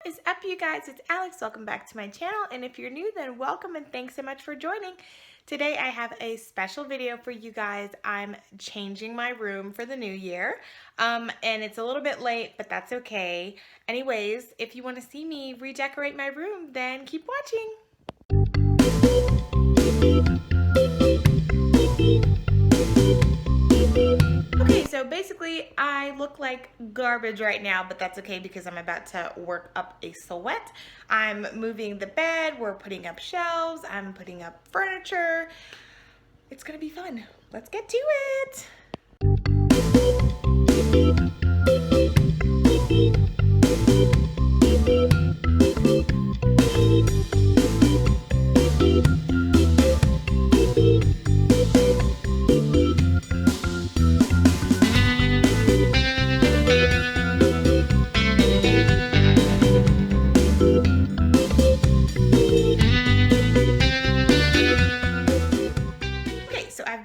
is up, you guys? It's Alex. Welcome back to my channel, and if you're new, then welcome and thanks so much for joining. Today I have a special video for you guys. I'm changing my room for the new year, and it's a little bit late, but that's okay. Anyways, if you want to see me redecorate my room, then keep watching. Okay, so basically I look like garbage right now, but that's okay because I'm about to work up a sweat. I'm moving the bed, we're putting up shelves, I'm putting up furniture. It's gonna be fun. Let's get to it.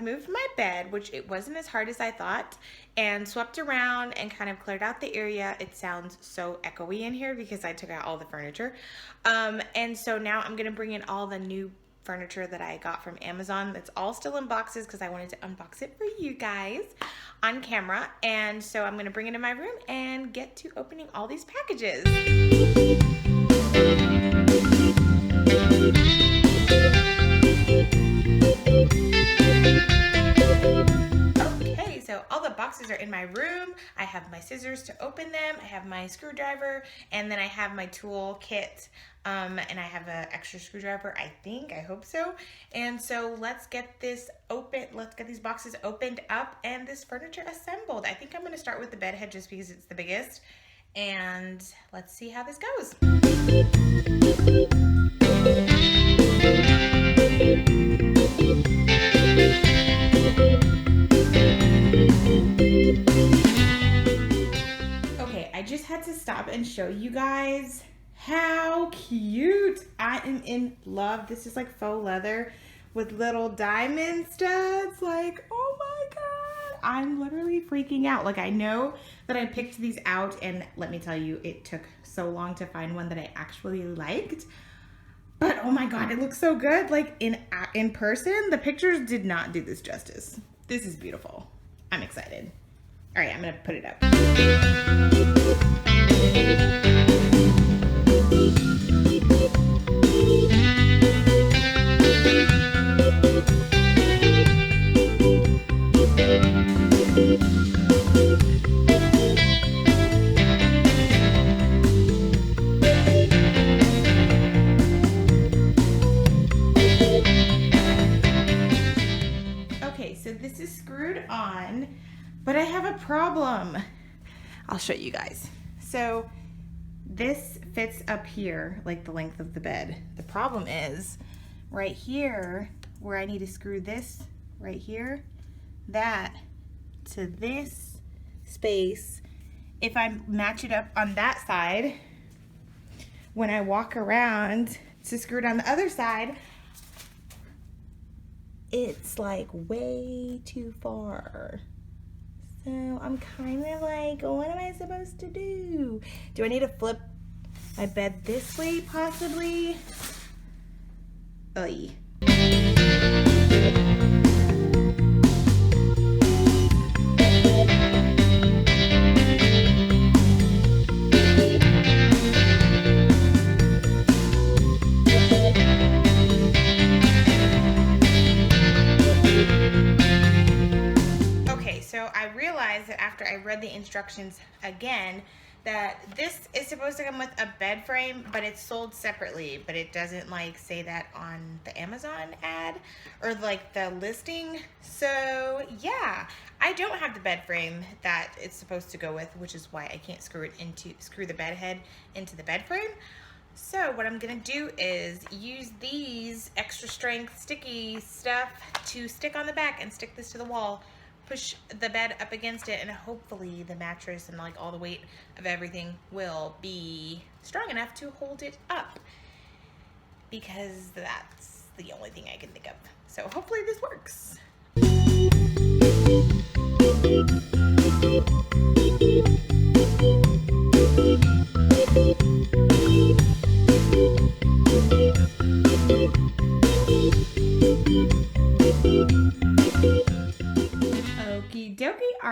Moved my bed, which it wasn't as hard as I thought, and swept around and kind of cleared out the area. It sounds so echoey in here because I took out all the furniture. And so now I'm gonna bring in all the new furniture that I got from Amazon. That's all still in boxes because I wanted to unbox it for you guys on camera. And so I'm gonna bring it in my room and get to opening all these packages. Okay, so all the boxes are in my room. I have my scissors to open them. I have my screwdriver, and then I have my tool kit, and I have an extra screwdriver, I think. I hope so. And so let's get this open. Let's get these boxes opened up and this furniture assembled. I think I'm going to start with the bed head just because it's the biggest. And let's see how this goes. Okay, I just had to stop and show you guys how cute. I am in love. This is like faux leather with little diamond studs. Like, oh my God, I'm literally freaking out. Like, I know that I picked these out, and let me tell you, it took so long to find one that I actually liked. But oh my God, it looks so good. Like in person, the pictures did not do this justice. This is beautiful. I'm excited. All right, I'm gonna put it up. Okay, so this is screwed on, but I have a problem. I'll show you guys. So this fits up here, like the length of the bed. The problem is right here where I need to screw this right here, that to this space. If I match it up on that side, when I walk around to screw it on the other side, it's like way too far. So I'm kind of like, what am I supposed to do? Do I need to flip my bed this way possibly? Oy. So I realized that after I read the instructions again, that this is supposed to come with a bed frame, but it's sold separately, but it doesn't like say that on the Amazon ad or like the listing. So yeah, I don't have the bed frame that it's supposed to go with, which is why I can't screw the bed head into the bed frame. So what I'm gonna do is use these extra strength sticky stuff to stick on the back and stick this to the wall. Push the bed up against it, and hopefully the mattress and like all the weight of everything will be strong enough to hold it up, because that's the only thing I can think of. So hopefully this works.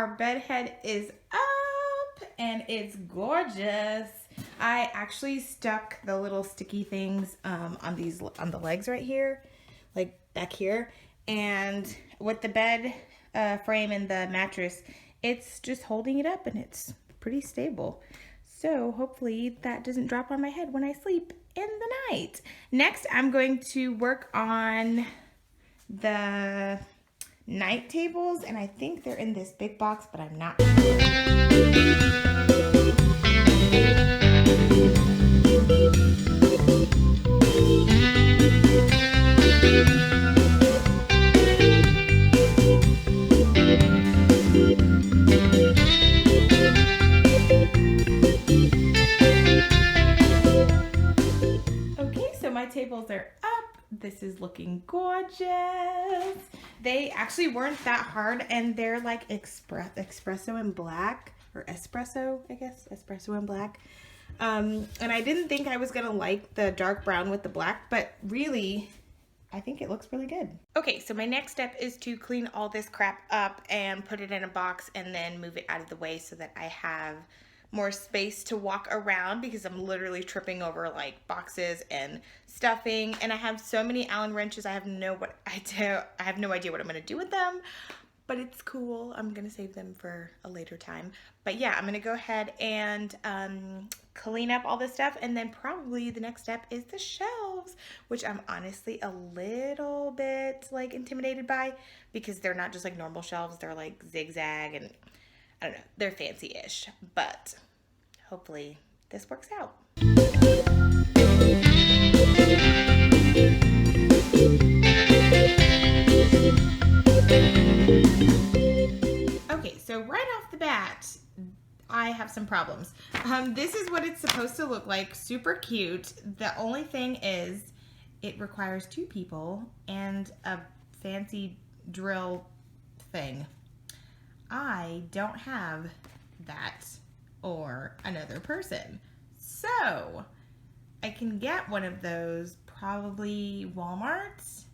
our bed head is up and it's gorgeous. I actually stuck the little sticky things on the legs right here, like back here. And with the bed frame and the mattress, it's just holding it up and it's pretty stable. So hopefully that doesn't drop on my head when I sleep in the night. Next, I'm going to work on the night tables, and I think they're in this big box, but I'm not sure. Tables are up. This is looking gorgeous. They actually weren't that hard, and they're like espresso and black, or espresso, I guess, espresso and black. And I didn't think I was gonna like the dark brown with the black, but really, I think it looks really good. Okay, so my next step is to clean all this crap up and put it in a box and then move it out of the way so that I have more space to walk around, because I'm literally tripping over like boxes and stuffing, and I have so many Allen wrenches. I have no idea what I'm gonna do with them, but it's cool. I'm gonna save them for a later time. But yeah, I'm gonna go ahead and clean up all this stuff, and then probably the next step is the shelves, which I'm honestly a little bit like intimidated by, because they're not just like normal shelves. They're like zigzag, and I don't know, they're fancy-ish, but hopefully this works out. Okay, so right off the bat, I have some problems. This is what it's supposed to look like, super cute. The only thing is it requires 2 people and a fancy drill thing. I don't have that or another person. So I can get one of those, probably Walmart.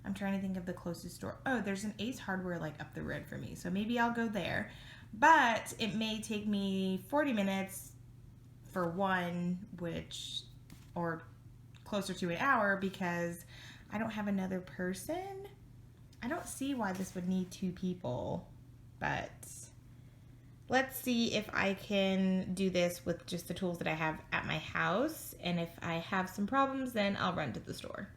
I'm trying to think of the closest store. Oh, there's an Ace Hardware like up the road for me. So maybe I'll go there. But it may take me 40 minutes for one, or closer to an hour, because I don't have another person. I don't see why this would need 2 people. But let's see if I can do this with just the tools that I have at my house. And if I have some problems, then I'll run to the store.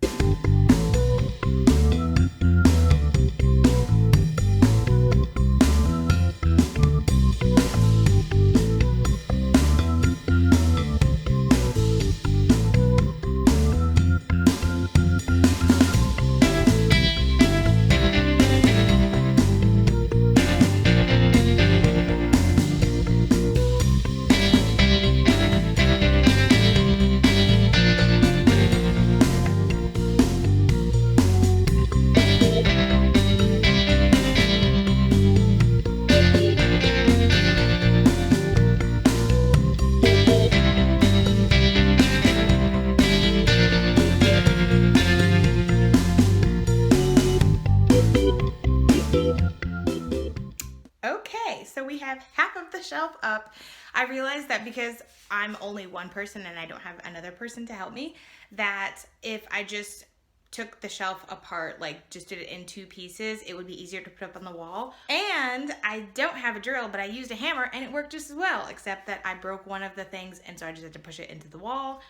Shelf up. I realized that because I'm only one person and I don't have another person to help me, that if I just took the shelf apart, like just did it in 2 pieces, it would be easier to put up on the wall. And I don't have a drill, but I used a hammer and it worked just as well, except that I broke one of the things, and so I just had to push it into the wall.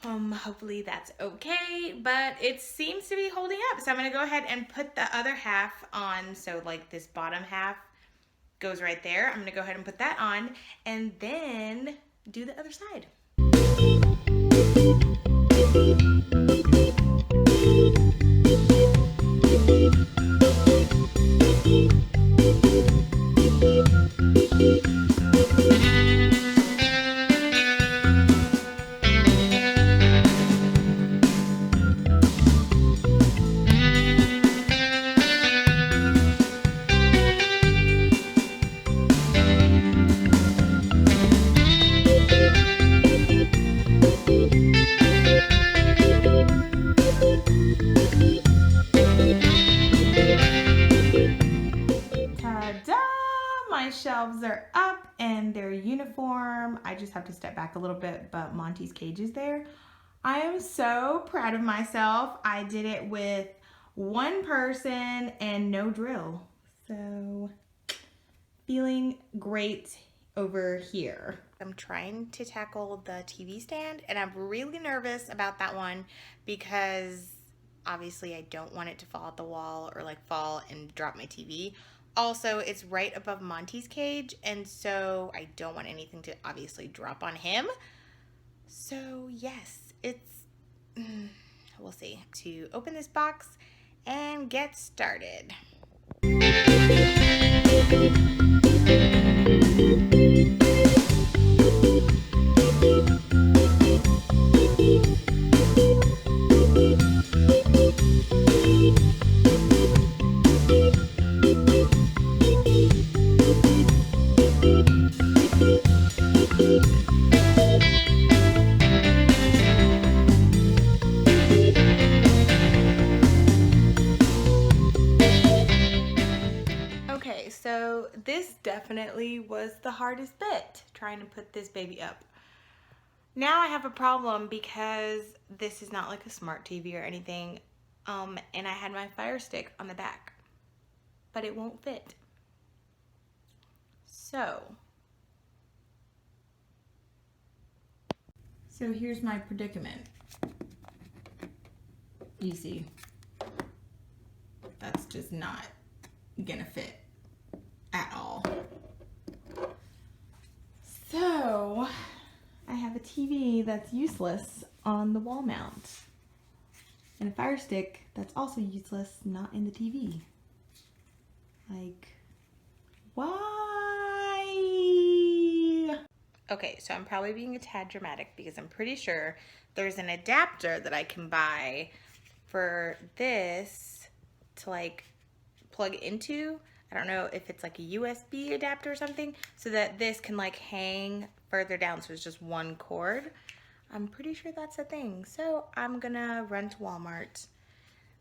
Hopefully that's okay, but it seems to be holding up. So I'm gonna go ahead and put the other half on, so like this bottom half goes right there. I'm gonna go ahead and put that on and then do the other side. shelves are up and they're uniform. I just have to step back a little bit, but Monty's cage is there. I am so proud of myself. I did it with one person and no drill. So feeling great over here. I'm trying to tackle the TV stand and I'm really nervous about that one because obviously I don't want it to fall out the wall or like fall and drop my TV. Also, it's right above Monty's cage, and so I don't want anything to obviously drop on him. So yes, we'll see. To open this box and get started. So this definitely was the hardest bit, trying to put this baby up. Now I have a problem because this is not like a smart TV or anything, and I had my Fire Stick on the back, but it won't fit. So here's my predicament. You see, that's just not gonna fit at all. So I have a TV that's useless on the wall mount and a Fire Stick that's also useless, not in the TV. Like, why? Okay, so I'm probably being a tad dramatic because I'm pretty sure there's an adapter that I can buy for this to like plug into. I don't know if it's like a USB adapter or something, so that this can like hang further down, so it's just one cord. I'm pretty sure that's a thing. So I'm gonna run to Walmart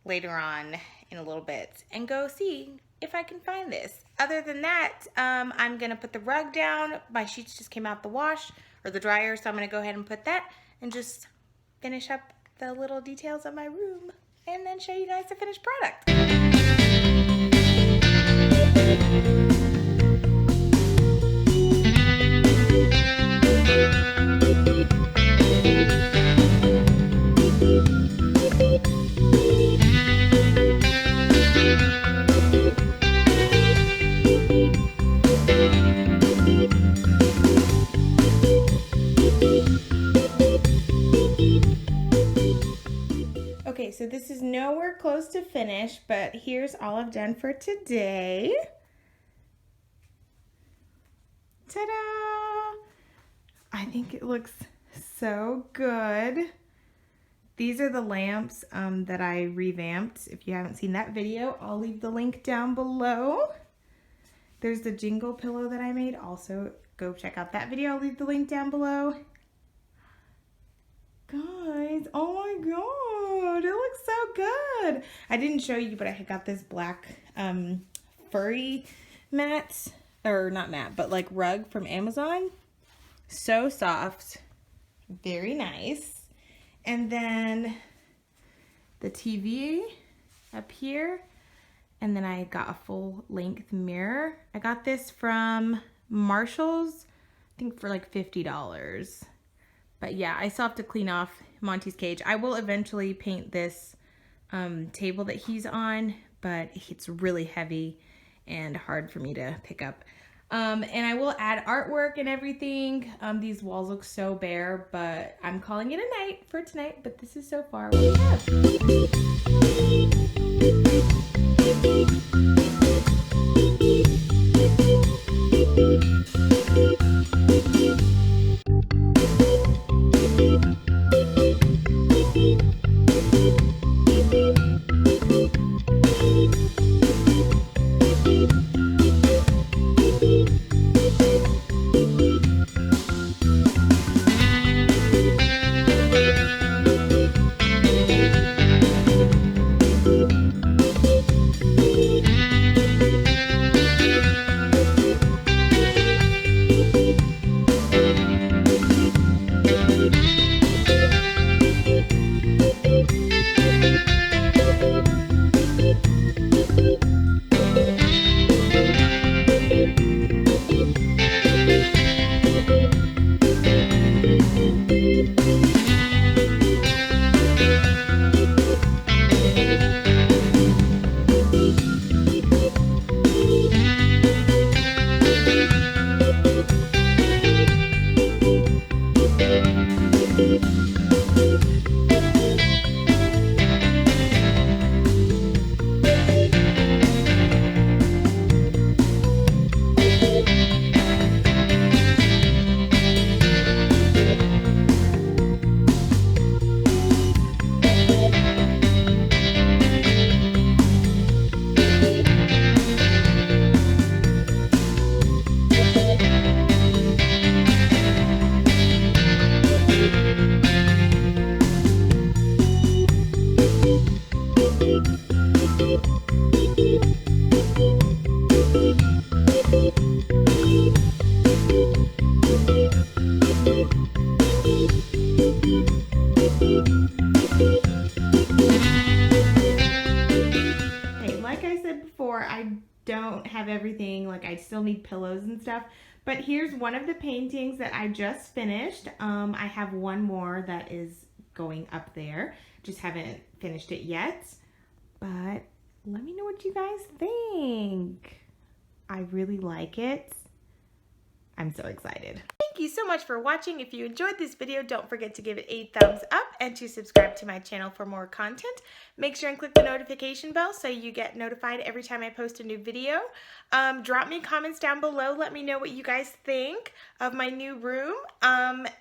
later on in a little bit and go see if I can find this. Other than that, I'm gonna put the rug down. My sheets just came out the wash or the dryer, so I'm gonna go ahead and put that and just finish up the little details of my room and then show you guys the finished product. Okay, so this is nowhere close to finished, but here's all I've done for today. Ta-da! I think it looks so good. These are the lamps that I revamped. If you haven't seen that video, I'll leave the link down below. There's the jingle pillow that I made. Also, go check out that video. I'll leave the link down below. Guys, oh my god, it looks so good. I didn't show you, but I got this black furry mat, or not mat, but like rug from Amazon. So soft, very nice. And then the TV up here, and then I got a full length mirror. I got this from Marshall's, I think for like $50. But yeah, I still have to clean off Monty's cage. I will eventually paint this table that he's on, but it's really heavy and hard for me to pick up. And I will add artwork and everything. These walls look so bare, but I'm calling it a night for tonight. But this is so far what we have. I don't have everything, like I still need pillows and stuff, but here's one of the paintings that I just finished. I have one more that is going up there, just haven't finished it yet, but let me know what you guys think. I really like it. I'm so excited. Thank you so much for watching. If you enjoyed this video, don't forget to give it a thumbs up and to subscribe to my channel for more content. Make sure and click the notification bell so you get notified every time I post a new video. Drop me comments down below. Let me know what you guys think of my new room.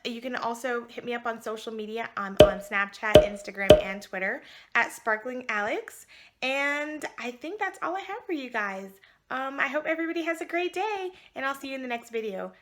You can also hit me up on social media. I'm on Snapchat, Instagram, and Twitter at Sparkling Alex. And I think that's all I have for you guys. I hope everybody has a great day, and I'll see you in the next video.